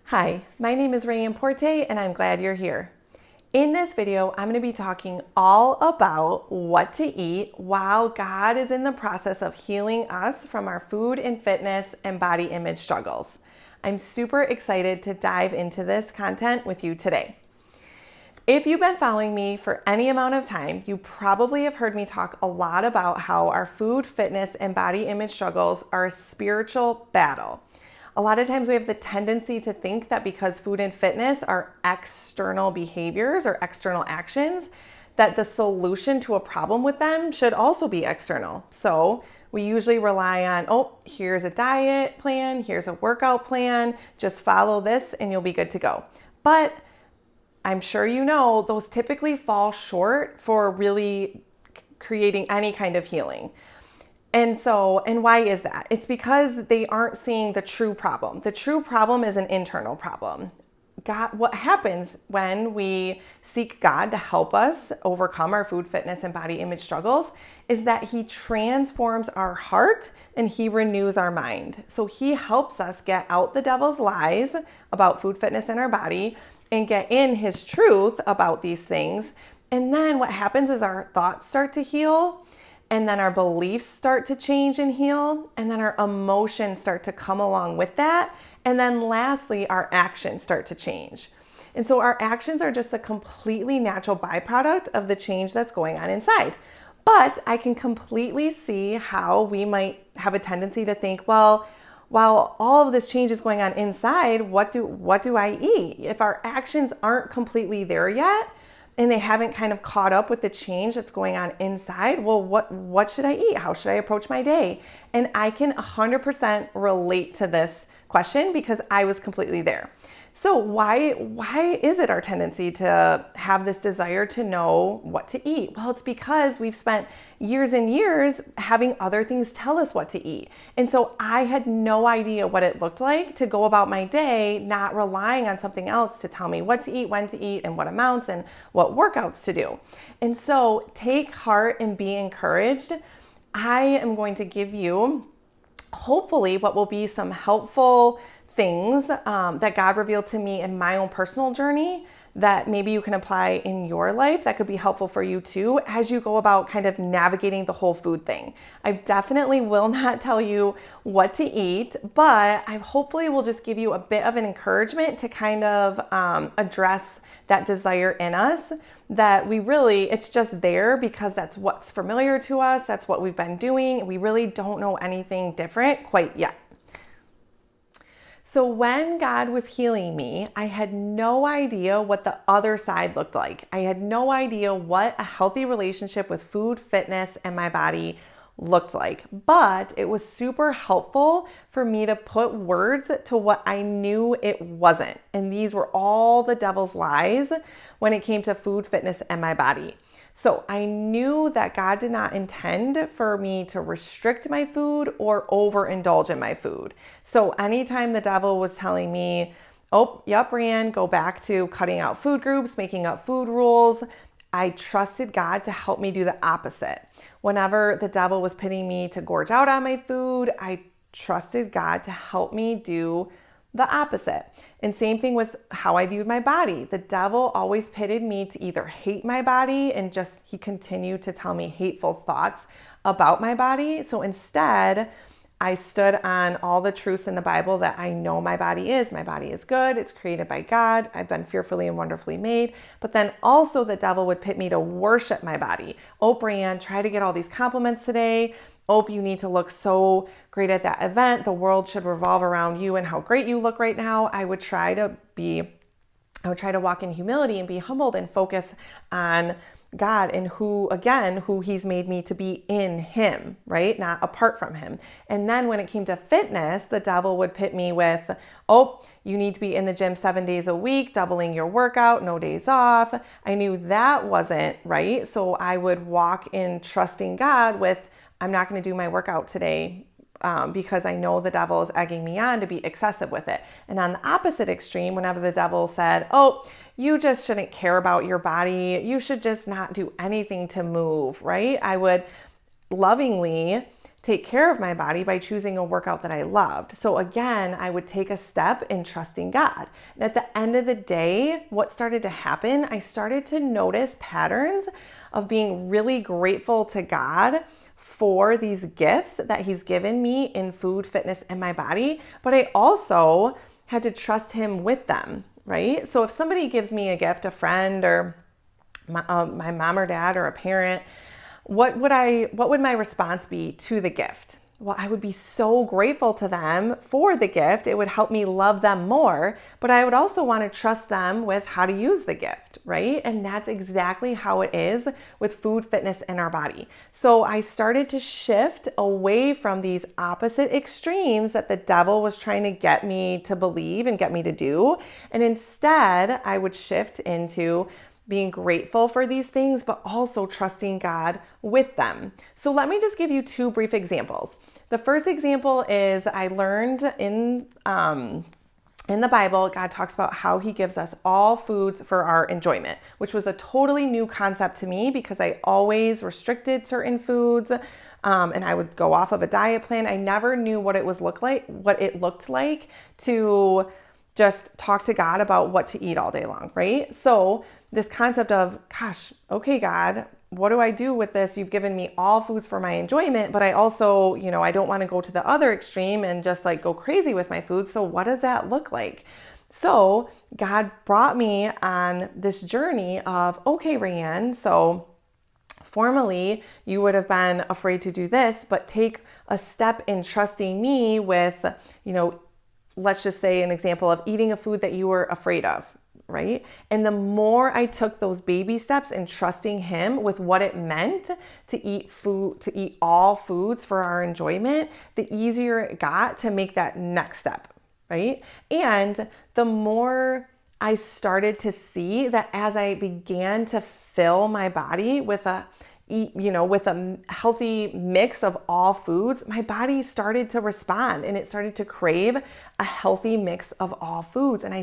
Hi, my name is Rayanne Porte and I'm glad you're here. In this video, I'm going to be talking all about what to eat while God is in the process of healing us from our food and fitness and body image struggles. I'm super excited to dive into this content with you today. If you've been following me for any amount of time, you probably have heard me talk a lot about how our food, fitness, and body image struggles are a spiritual battle. A lot of times we have the tendency to think that because food and fitness are external behaviors or external actions, that the solution to a problem with them should also be external. So we usually rely on, here's a diet plan, here's a workout plan, just follow this and you'll be good to go. But I'm sure you know those typically fall short for really creating any kind of healing. And why is that? It's because they aren't seeing the true problem. The true problem is an internal problem. What happens when we seek God to help us overcome our food, fitness, and body image struggles is that He transforms our heart and He renews our mind. So He helps us get out the devil's lies about food, fitness, and our body and get in His truth about these things. And then what happens is our thoughts start to heal. And then our beliefs start to change and heal. And then our emotions start to come along with that. And then lastly, our actions start to change. And so our actions are just a completely natural byproduct of the change that's going on inside. But I can completely see how we might have a tendency to think, well, while all of this change is going on inside, what do I eat? If our actions aren't completely there yet, and they haven't kind of caught up with the change that's going on inside, well, what should I eat? How should I approach my day? And I can 100% relate to this question because I was completely there. So why is it our tendency to have this desire to know what to eat? Well, it's because we've spent years and years having other things tell us what to eat. And so I had no idea what it looked like to go about my day, not relying on something else to tell me what to eat, when to eat, and what amounts and what workouts to do. And so take heart and be encouraged. I am going to give you hopefully what will be some helpful things that God revealed to me in my own personal journey that maybe you can apply in your life that could be helpful for you too as you go about kind of navigating the whole food thing. I definitely will not tell you what to eat, but I hopefully will just give you a bit of an encouragement to kind of address that desire in us that it's just there because that's what's familiar to us. That's what we've been doing. We really don't know anything different quite yet. So when God was healing me, I had no idea what the other side looked like. I had no idea what a healthy relationship with food, fitness, and my body looked like. But it was super helpful for me to put words to what I knew it wasn't. And these were all the devil's lies when it came to food, fitness, and my body. So I knew that God did not intend for me to restrict my food or overindulge in my food. So anytime the devil was telling me, Rayanne, go back to cutting out food groups, making up food rules, I trusted God to help me do the opposite. Whenever the devil was pitting me to gorge out on my food, I trusted God to help me do the opposite. And same thing with how I viewed my body. The devil always pitted me to either hate my body and he continued to tell me hateful thoughts about my body. So instead, I stood on all the truths in the Bible that I know my body is. My body is good. It's created by God. I've been fearfully and wonderfully made. But then also the devil would pit me to worship my body. Rayanne, try to get all these compliments today. You need to look so great at that event. The world should revolve around you and how great you look right now. I would try to walk in humility and be humbled and focus on God and who He's made me to be in Him, right? Not apart from Him. And then when it came to fitness, the devil would pit me with, you need to be in the gym 7 days a week, doubling your workout, no days off. I knew that wasn't right. So I would walk in trusting God with, I'm not going to do my workout today because I know the devil is egging me on to be excessive with it. And on the opposite extreme, whenever the devil said, you just shouldn't care about your body, you should just not do anything to move, right? I would lovingly take care of my body by choosing a workout that I loved. So again, I would take a step in trusting God. And at the end of the day, what started to happen, I started to notice patterns of being really grateful to God for these gifts that He's given me in food, fitness, and my body. But I also had to trust Him with them, right? So if somebody gives me a gift, a friend or my mom or dad or a parent, what would my response be to the gift? Well, I would be so grateful to them for the gift. It would help me love them more, but I would also want to trust them with how to use the gift, right? And that's exactly how it is with food, fitness, and our body. So I started to shift away from these opposite extremes that the devil was trying to get me to believe and get me to do. And instead, I would shift into being grateful for these things, but also trusting God with them. So let me just give you two brief examples. The first example is I learned in the Bible, God talks about how He gives us all foods for our enjoyment, which was a totally new concept to me because I always restricted certain foods, and I would go off of a diet plan. I never knew what it looked like to just talk to God about what to eat all day long, right? So this concept of, gosh, okay, God, what do I do with this? You've given me all foods for my enjoyment, but I also, I don't want to go to the other extreme and just like go crazy with my food. So what does that look like? So God brought me on this journey of, okay, Rayanne, so formerly you would have been afraid to do this, but take a step in trusting me with, let's just say an example of eating a food that you were afraid of, right? And the more I took those baby steps in trusting Him with what it meant to eat all foods for our enjoyment, the easier it got to make that next step, right? And the more I started to see that as I began to fill my body with a healthy mix of all foods, my body started to respond and it started to crave a healthy mix of all foods. And my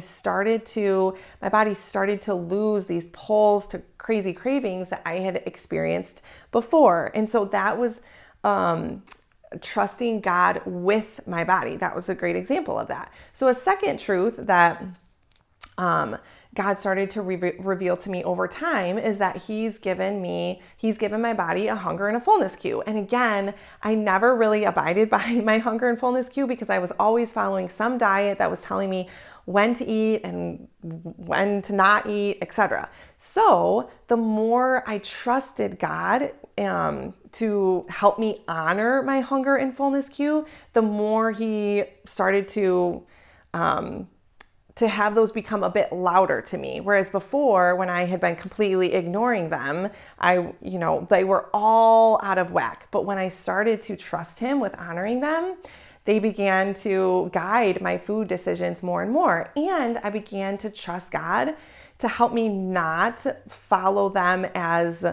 body started to lose these pulls to crazy cravings that I had experienced before. And so that was trusting God with my body. That was a great example of that. So a second truth that God started to reveal to me over time is that He's given my body a hunger and a fullness cue. And again, I never really abided by my hunger and fullness cue because I was always following some diet that was telling me when to eat and when to not eat, etc. So the more I trusted God to help me honor my hunger and fullness cue, the more He started to have those become a bit louder to me. Whereas before, when I had been completely ignoring them, they were all out of whack. But when I started to trust Him with honoring them, they began to guide my food decisions more and more. And I began to trust God to help me not follow them as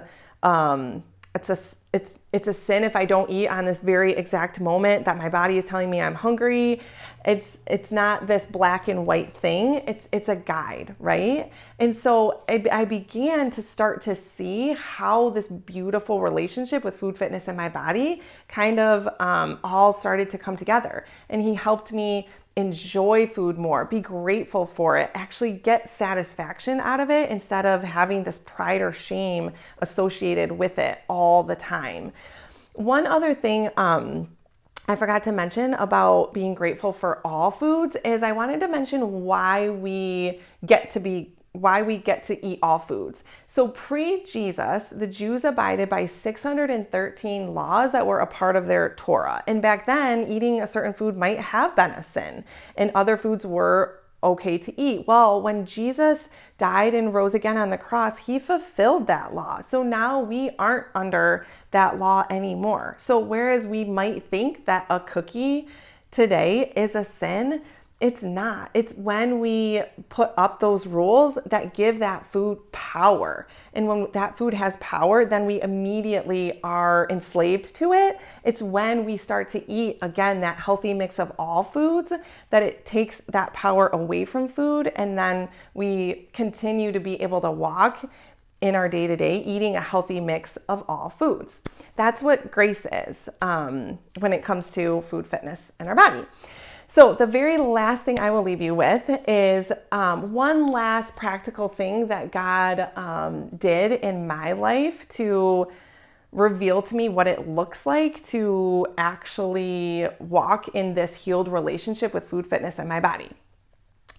it's a sin if I don't eat on this very exact moment that my body is telling me I'm hungry. It's not this black and white thing. It's a guide, right? And so I began to start to see how this beautiful relationship with food, fitness, and my body kind of all started to come together. And He helped me enjoy food more, be grateful for it, actually get satisfaction out of it instead of having this pride or shame associated with it all the time. One other thing I forgot to mention about being grateful for all foods is I wanted to mention why we get to eat all foods. So pre-Jesus, the Jews abided by 613 laws that were a part of their Torah. And back then, eating a certain food might have been a sin, and other foods were okay to eat. Well, when Jesus died and rose again on the cross, He fulfilled that law. So now we aren't under that law anymore. So whereas we might think that a cookie today is a sin, it's not. It's when we put up those rules that give that food power. And when that food has power, then we immediately are enslaved to it. It's when we start to eat, again, that healthy mix of all foods, that it takes that power away from food. And then we continue to be able to walk in our day-to-day, eating a healthy mix of all foods. That's what grace is when it comes to food, fitness, and our body. So the very last thing I will leave you with is one last practical thing that God did in my life to reveal to me what it looks like to actually walk in this healed relationship with food, fitness, and my body.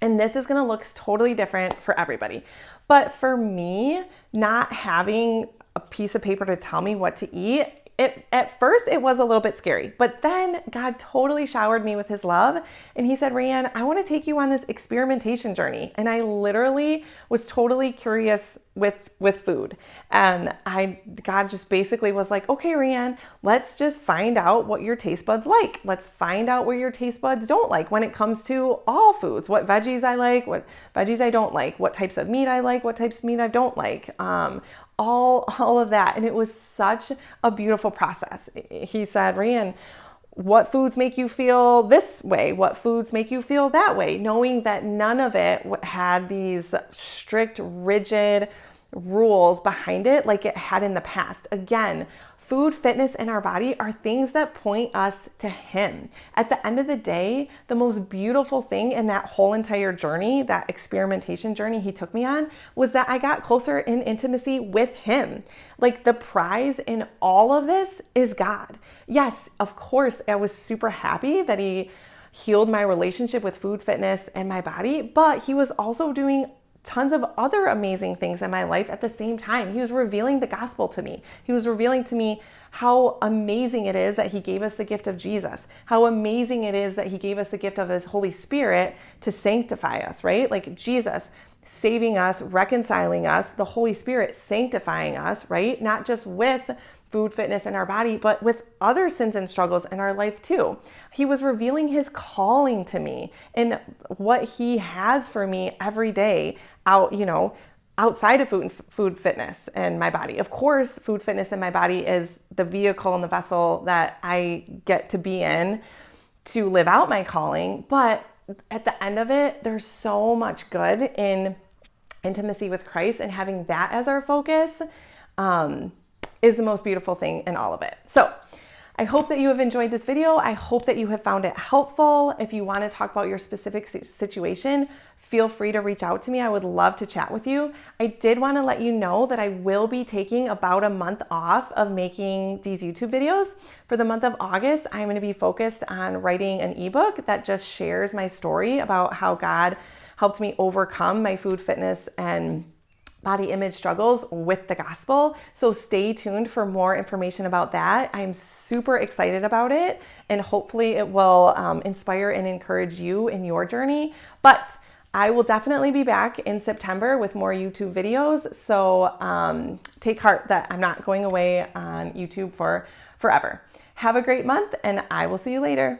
And this is going to look totally different for everybody. But for me, not having a piece of paper to tell me what to eat, at first it was a little bit scary, but then God totally showered me with his love. And he said, Rayanne, I want to take you on this experimentation journey. And I literally was totally curious with food. And God just basically was like, okay, Rayanne, let's just find out what your taste buds like. Let's find out what your taste buds don't like when it comes to all foods, what veggies I like, what veggies I don't like, what types of meat I like, what types of meat I don't like. All of that. And it was such a beautiful process. He said, Rayanne, what foods make you feel this way? What foods make you feel that way? Knowing that none of it had these strict, rigid rules behind it like it had in the past. Again, food, fitness, and our body are things that point us to him. At the end of the day, the most beautiful thing in that whole entire journey, that experimentation journey he took me on, was that I got closer in intimacy with him. Like, the prize in all of this is God. Yes, of course, I was super happy that he healed my relationship with food, fitness, and my body, but he was also doing tons of other amazing things in my life at the same time. He was revealing the gospel to me. He was revealing to me how amazing it is that he gave us the gift of Jesus, how amazing it is that he gave us the gift of his Holy Spirit to sanctify us, right? Like Jesus saving us, reconciling us, the Holy Spirit sanctifying us, right? Not just with food, fitness, and our body, but with other sins and struggles in our life too. He was revealing his calling to me and what he has for me every day outside of food, fitness, and my body. Of course, food, fitness, and my body is the vehicle and the vessel that I get to be in to live out my calling. But at the end of it, there's so much good in intimacy with Christ, and having that as our focus is the most beautiful thing in all of it. So I hope that you have enjoyed this video. I hope that you have found it helpful. If you want to talk about your specific situation, feel free to reach out to me. I would love to chat with you. I did want to let you know that I will be taking about a month off of making these YouTube videos. For the month of August, I'm going to be focused on writing an ebook that just shares my story about how God helped me overcome my food, fitness, and body image struggles with the gospel. So stay tuned for more information about that. I'm super excited about it, and hopefully it will inspire and encourage you in your journey. But I will definitely be back in September with more YouTube videos. So take heart that I'm not going away on YouTube for forever. Have a great month, and I will see you later.